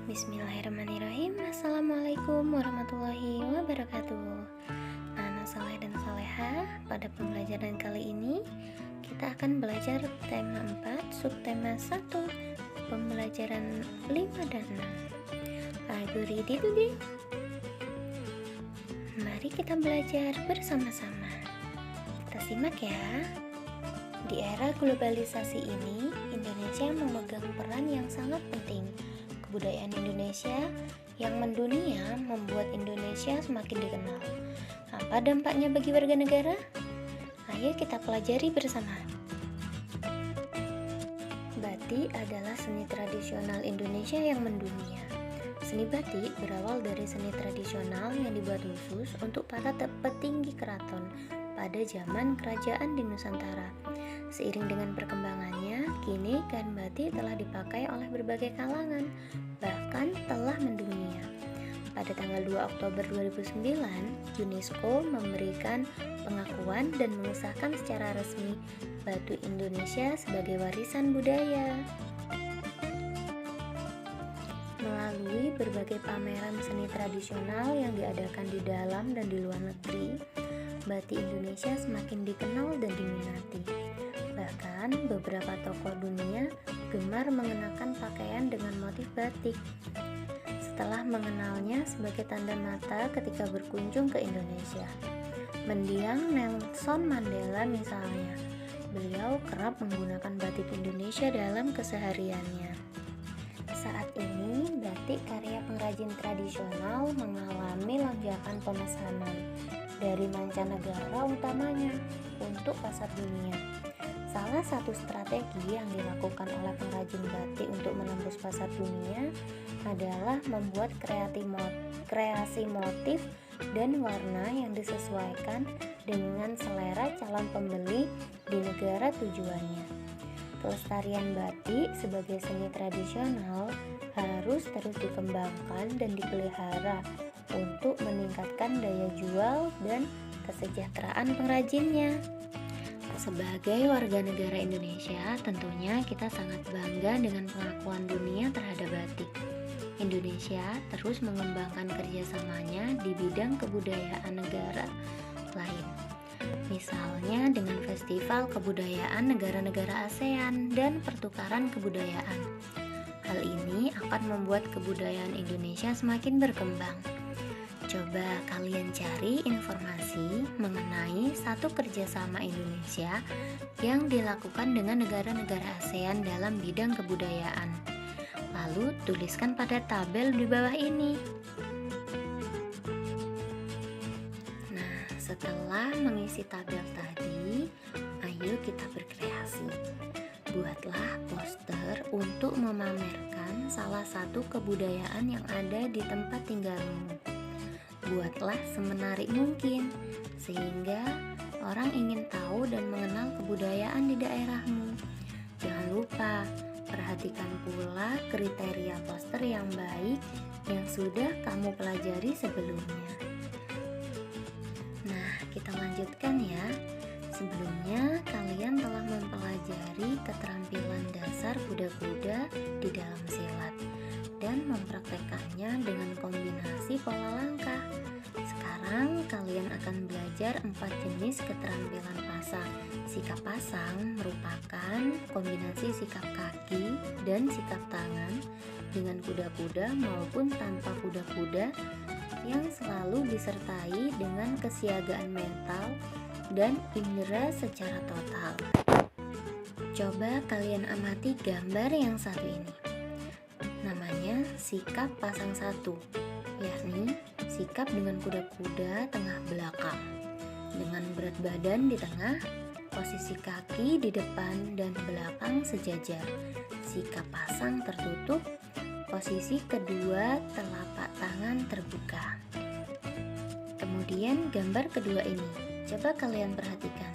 Bismillahirrahmanirrahim. Assalamualaikum warahmatullahi wabarakatuh. Anak saleh dan saleha, pada pembelajaran kali ini kita akan belajar tema 4, subtema 1, pembelajaran 5 dan 6. Are you ready today? Mari kita belajar bersama-sama. Kita simak ya. Di era globalisasi ini, Indonesia memegang peran yang sangat penting. Kebudayaan Indonesia yang mendunia membuat Indonesia semakin dikenal. Apa dampaknya bagi warga negara? Ayo kita pelajari bersama. Batik adalah seni tradisional Indonesia yang mendunia. Seni batik berawal dari seni tradisional yang dibuat khusus untuk para petinggi keraton pada zaman kerajaan di Nusantara. Seiring dengan perkembangannya, kini kain batik telah dipakai oleh berbagai kalangan, bahkan telah mendunia. Pada tanggal 2 Oktober 2009, UNESCO memberikan pengakuan dan mengesahkan secara resmi batik Indonesia sebagai warisan budaya. Melalui berbagai pameran seni tradisional yang diadakan di dalam dan di luar negeri, batik Indonesia semakin dikenal dan diminati. Bahkan beberapa tokoh dunia gemar mengenakan pakaian dengan motif batik setelah mengenalnya sebagai tanda mata ketika berkunjung ke Indonesia. Mendiang Nelson Mandela misalnya, beliau kerap menggunakan batik Indonesia dalam kesehariannya. Saat ini, batik karya pengrajin tradisional mengalami lonjakan pemesanan dari mancanegara utamanya untuk pasar dunia. Salah satu strategi yang dilakukan oleh pengrajin batik untuk menembus pasar dunia adalah membuat kreasi motif dan warna yang disesuaikan dengan selera calon pembeli di negara tujuannya. Pelestarian batik sebagai seni tradisional harus terus dikembangkan dan dipelihara untuk meningkatkan daya jual dan kesejahteraan pengrajinnya. Sebagai warga negara Indonesia, tentunya kita sangat bangga dengan pengakuan dunia terhadap batik. Indonesia terus mengembangkan kerjasamanya di bidang kebudayaan negara lain. Misalnya dengan Festival Kebudayaan Negara-negara ASEAN dan Pertukaran Kebudayaan. Hal ini akan membuat kebudayaan Indonesia semakin berkembang. Coba kalian cari informasi mengenai satu kerjasama Indonesia yang dilakukan dengan negara-negara ASEAN dalam bidang kebudayaan. Lalu tuliskan pada tabel di bawah ini. Nah, setelah mengisi tabel tadi, ayo kita berkreasi. Buatlah poster untuk memamerkan salah satu kebudayaan yang ada di tempat tinggalmu. Buatlah semenarik mungkin, sehingga orang ingin tahu dan mengenal kebudayaan di daerahmu. Jangan lupa, perhatikan pula kriteria poster yang baik yang sudah kamu pelajari sebelumnya. Nah, kita lanjutkan ya. Sebelumnya, kalian telah mempelajari keterampilan dasar kuda-kuda di dalam silat dan mempraktekannya dengan kombinasi pola langkah. Sekarang kalian akan belajar 4 jenis keterampilan pasang. Sikap pasang merupakan kombinasi sikap kaki dan sikap tangan dengan kuda-kuda maupun tanpa kuda-kuda yang selalu disertai dengan kesiagaan mental dan indera secara total. Coba kalian amati gambar yang satu ini. Namanya sikap pasang 1, yakni sikap dengan kuda-kuda tengah belakang, dengan berat badan di tengah, posisi kaki di depan dan belakang sejajar. Sikap pasang tertutup, posisi kedua telapak tangan terbuka. Kemudian gambar kedua ini, coba kalian perhatikan.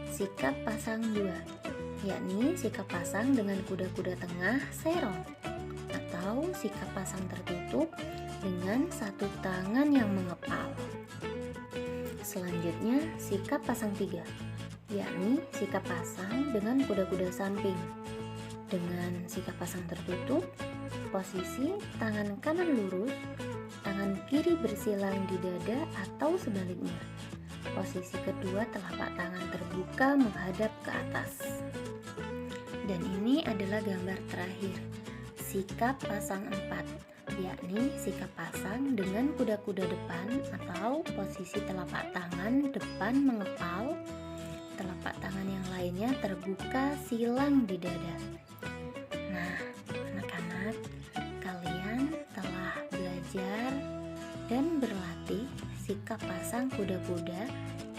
Sikap pasang 2, yakni sikap pasang dengan kuda-kuda tengah serong, atau sikap pasang tertutup dengan satu tangan yang mengepal. Selanjutnya sikap pasang 3, yakni sikap pasang dengan kuda-kuda samping. Dengan sikap pasang tertutup, Posisi tangan kanan lurus, tangan kiri bersilang di dada atau sebaliknya. Posisi kedua, telapak tangan terbuka menghadap ke atas. Dan ini adalah gambar terakhir, sikap pasang 4, yakni sikap pasang dengan kuda-kuda depan atau posisi telapak tangan depan mengepal, telapak tangan yang lainnya terbuka silang di dada. Nah, anak-anak, kalian telah belajar dan berlatih sikap pasang kuda-kuda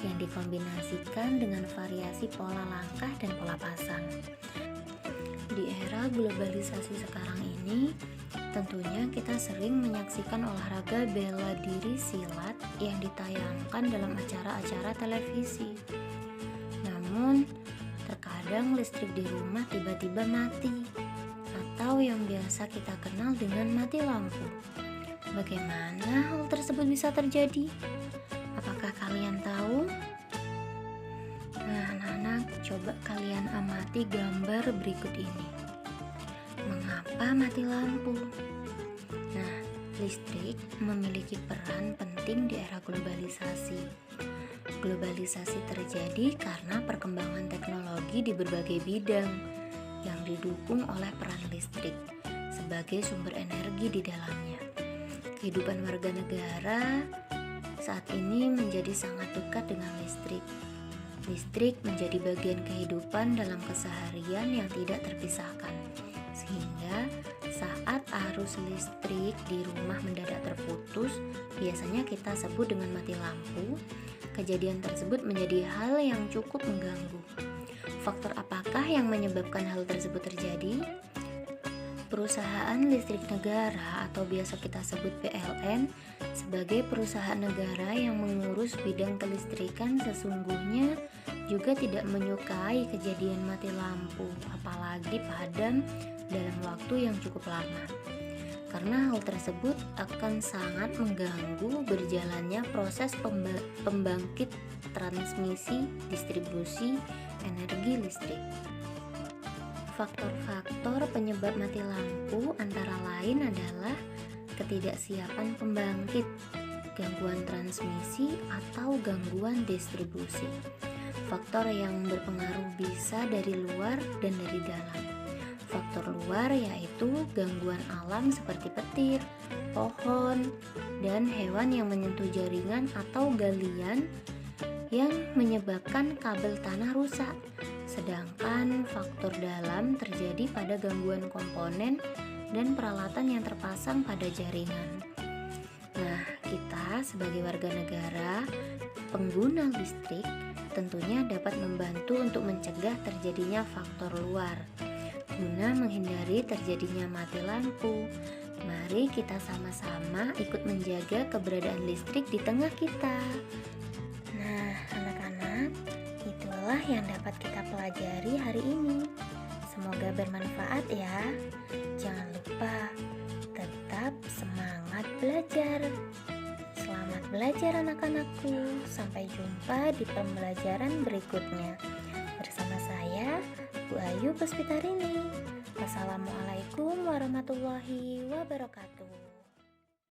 yang dikombinasikan dengan variasi pola langkah dan pola pasang. Di era globalisasi sekarang ini, tentunya kita sering menyaksikan olahraga bela diri silat yang ditayangkan dalam acara-acara televisi. Namun, terkadang listrik di rumah tiba-tiba mati, atau yang biasa kita kenal dengan mati lampu. Bagaimana hal tersebut bisa terjadi? Apakah kalian tahu? Nah, anak-anak, coba kalian amati gambar berikut ini. Mengapa mati lampu? Nah, listrik memiliki peran penting di era globalisasi. Globalisasi terjadi karena perkembangan teknologi di berbagai bidang yang didukung oleh peran listrik sebagai sumber energi di dalamnya. Kehidupan warga negara saat ini menjadi sangat dekat dengan listrik. Listrik menjadi bagian kehidupan dalam keseharian yang tidak terpisahkan, sehingga saat arus listrik di rumah mendadak terputus, biasanya kita sebut dengan mati lampu. Kejadian tersebut menjadi hal yang cukup mengganggu. Faktor apakah yang menyebabkan hal tersebut terjadi? Perusahaan listrik negara atau biasa kita sebut PLN sebagai perusahaan negara yang mengurus bidang kelistrikan sesungguhnya juga tidak menyukai kejadian mati lampu, apalagi padam dalam waktu yang cukup lama. Karena hal tersebut akan sangat mengganggu berjalannya proses pembangkit transmisi distribusi energi listrik. Faktor-faktor penyebab mati lampu antara lain adalah ketidaksiapan pembangkit, gangguan transmisi, atau gangguan distribusi. Faktor yang berpengaruh bisa dari luar dan dari dalam. Faktor luar yaitu gangguan alam seperti petir, pohon, dan hewan yang menyentuh jaringan atau galian yang menyebabkan kabel tanah rusak. Sedangkan faktor dalam terjadi pada gangguan komponen dan peralatan yang terpasang pada jaringan. Nah, kita sebagai warga negara, pengguna listrik, tentunya dapat membantu untuk mencegah terjadinya faktor luar, guna menghindari terjadinya mati lampu. Mari kita sama-sama ikut menjaga keberadaan listrik di tengah kita. Nah, anak-anak, itulah yang dapat kita pelajari hari ini. Semoga bermanfaat ya. Jangan lupa tetap semangat belajar. Selamat belajar anak-anakku. Sampai jumpa di pembelajaran berikutnya. Bersama saya, Bu Ayu Puspitarini. Wassalamualaikum warahmatullahi wabarakatuh.